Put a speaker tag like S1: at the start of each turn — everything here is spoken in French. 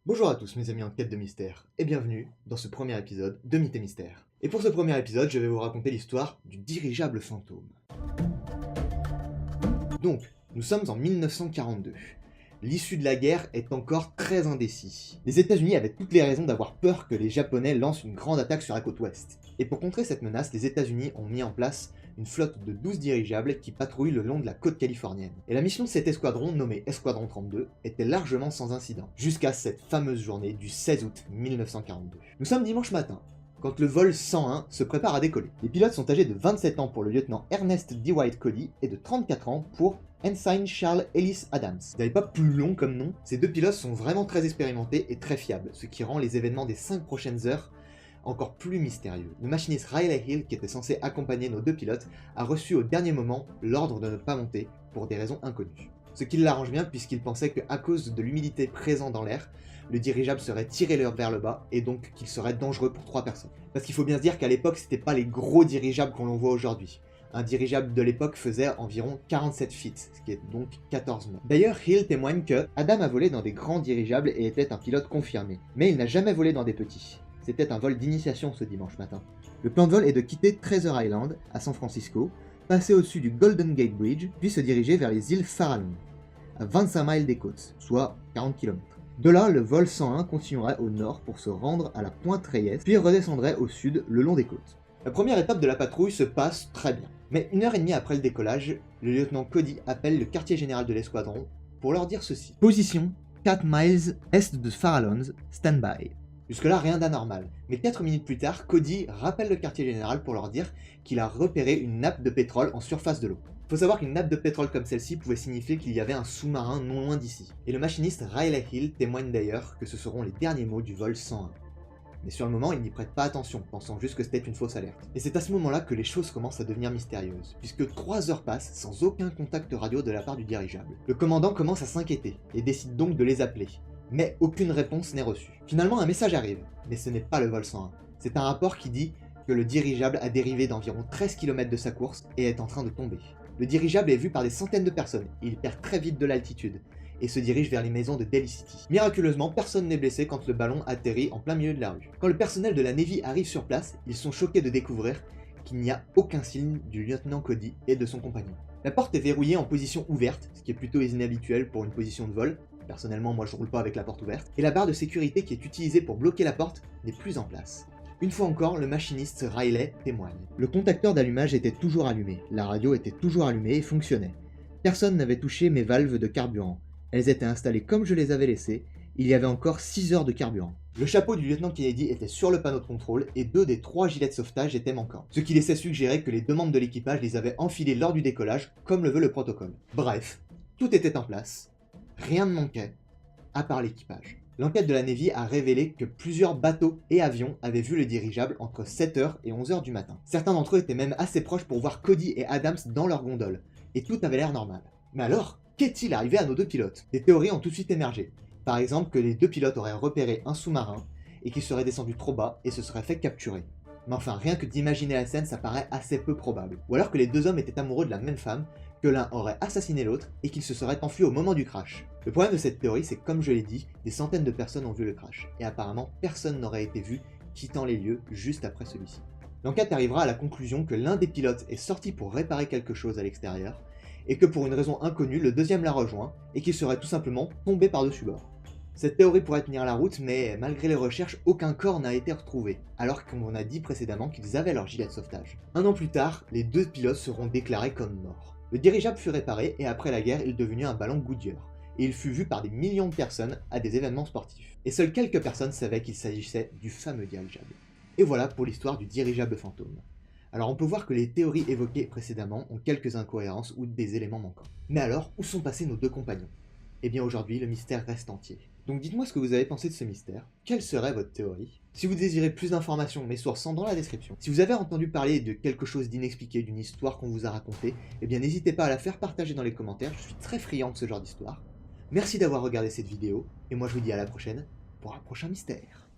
S1: Bonjour à tous mes amis en quête de mystère, et bienvenue dans ce premier épisode de Mythes et Mystères. Et pour ce premier épisode, je vais vous raconter l'histoire du dirigeable fantôme. Donc, nous sommes en 1942. L'issue de la guerre est encore très indécis. Les États-Unis avaient toutes les raisons d'avoir peur que les Japonais lancent une grande attaque sur la côte ouest. Et pour contrer cette menace, les États-Unis ont mis en place une flotte de 12 dirigeables qui patrouillent le long de la côte californienne. Et la mission de cet escadron, nommé Escadron 32, était largement sans incident, jusqu'à cette fameuse journée du 16 août 1942. Nous sommes dimanche matin, quand le vol 101 se prépare à décoller. Les pilotes sont âgés de 27 ans pour le lieutenant Ernest Dwight Cody et de 34 ans pour Ensign Charles Ellis Adams. Vous n'avez pas plus long comme nom, ces deux pilotes sont vraiment très expérimentés et très fiables, ce qui rend les événements des 5 prochaines heures encore plus mystérieux. Le machiniste Riley Hill, qui était censé accompagner nos deux pilotes, a reçu au dernier moment l'ordre de ne pas monter pour des raisons inconnues. Ce qui l'arrange bien puisqu'il pensait qu'à cause de l'humidité présente dans l'air, le dirigeable serait tiré vers le bas et donc qu'il serait dangereux pour 3 personnes. Parce qu'il faut bien se dire qu'à l'époque, c'était pas les gros dirigeables qu'on voit aujourd'hui. Un dirigeable de l'époque faisait environ 47 feet, ce qui est donc 14 mètres. D'ailleurs, Hill témoigne que Adam a volé dans des grands dirigeables et était un pilote confirmé, mais il n'a jamais volé dans des petits. C'était un vol d'initiation ce dimanche matin. Le plan de vol est de quitter Treasure Island, à San Francisco, passer au-dessus du Golden Gate Bridge, puis se diriger vers les îles Farallon, à 25 miles des côtes, soit 40 km. De là, le vol 101 continuerait au nord pour se rendre à la pointe Reyes, puis redescendrait au sud le long des côtes. La première étape de la patrouille se passe très bien. Mais 1 heure et demie après le décollage, le lieutenant Cody appelle le quartier général de l'escadron pour leur dire ceci. Position 4 miles est de Farallons, stand-by. Jusque-là, rien d'anormal. Mais 4 minutes plus tard, Cody rappelle le quartier général pour leur dire qu'il a repéré une nappe de pétrole en surface de l'eau. Faut savoir qu'une nappe de pétrole comme celle-ci pouvait signifier qu'il y avait un sous-marin non loin d'ici. Et le machiniste Riley Hill témoigne d'ailleurs que ce seront les derniers mots du vol 101. Mais sur le moment, il n'y prête pas attention, pensant juste que c'était une fausse alerte. Et c'est à ce moment-là que les choses commencent à devenir mystérieuses, puisque 3 heures passent sans aucun contact radio de la part du dirigeable. Le commandant commence à s'inquiéter, et décide donc de les appeler. Mais aucune réponse n'est reçue. Finalement, un message arrive, mais ce n'est pas le vol 101. C'est un rapport qui dit que le dirigeable a dérivé d'environ 13 km de sa course et est en train de tomber. Le dirigeable est vu par des centaines de personnes, et il perd très vite de l'altitude, et se dirige vers les maisons de Daly City. Miraculeusement, personne n'est blessé quand le ballon atterrit en plein milieu de la rue. Quand le personnel de la Navy arrive sur place, ils sont choqués de découvrir qu'il n'y a aucun signe du lieutenant Cody et de son compagnon. La porte est verrouillée en position ouverte, ce qui est plutôt inhabituel pour une position de vol. Personnellement, moi je roule pas avec la porte ouverte. Et la barre de sécurité qui est utilisée pour bloquer la porte n'est plus en place. Une fois encore, le machiniste Riley témoigne. Le contacteur d'allumage était toujours allumé, la radio était toujours allumée et fonctionnait. Personne n'avait touché mes valves de carburant. Elles étaient installées comme je les avais laissées, il y avait encore 6 heures de carburant. Le chapeau du lieutenant Kennedy était sur le panneau de contrôle et 2 des 3 gilets de sauvetage étaient manquants, ce qui laissait suggérer que les 2 membres de l'équipage les avaient enfilés lors du décollage, comme le veut le protocole. Bref, tout était en place, rien ne manquait, à part l'équipage. L'enquête de la Navy a révélé que plusieurs bateaux et avions avaient vu le dirigeable entre 7h et 11h du matin. Certains d'entre eux étaient même assez proches pour voir Cody et Adams dans leur gondole, et tout avait l'air normal. Mais alors, qu'est-il arrivé à nos 2 pilotes? Des théories ont tout de suite émergé. Par exemple que les 2 pilotes auraient repéré un sous-marin et qu'ils seraient descendus trop bas et se seraient fait capturer. Mais enfin, rien que d'imaginer la scène, ça paraît assez peu probable. Ou alors que les 2 hommes étaient amoureux de la même femme, que l'un aurait assassiné l'autre et qu'ils se seraient enfuis au moment du crash. Le problème de cette théorie, c'est que comme je l'ai dit, des centaines de personnes ont vu le crash, et apparemment personne n'aurait été vu quittant les lieux juste après celui-ci. L'enquête arrivera à la conclusion que l'un des pilotes est sorti pour réparer quelque chose à l'extérieur, et que pour une raison inconnue, le deuxième l'a rejoint, et qu'il serait tout simplement tombé par-dessus bord. Cette théorie pourrait tenir la route, mais malgré les recherches, aucun corps n'a été retrouvé, alors qu'on a dit précédemment qu'ils avaient leur gilet de sauvetage. 1 an plus tard, les 2 pilotes seront déclarés comme morts. Le dirigeable fut réparé, et après la guerre, il est devenu un ballon Goodyear, et il fut vu par des millions de personnes à des événements sportifs. Et seules quelques personnes savaient qu'il s'agissait du fameux dirigeable. Et voilà pour l'histoire du dirigeable fantôme. Alors on peut voir que les théories évoquées précédemment ont quelques incohérences ou des éléments manquants. Mais alors, où sont passés nos 2 compagnons? Eh bien aujourd'hui, le mystère reste entier. Donc dites-moi ce que vous avez pensé de ce mystère. Quelle serait votre théorie? Si vous désirez plus d'informations, mes sources sont dans la description. Si vous avez entendu parler de quelque chose d'inexpliqué, d'une histoire qu'on vous a racontée, eh bien n'hésitez pas à la faire partager dans les commentaires, je suis très friand de ce genre d'histoire. Merci d'avoir regardé cette vidéo, et moi je vous dis à la prochaine pour un prochain mystère.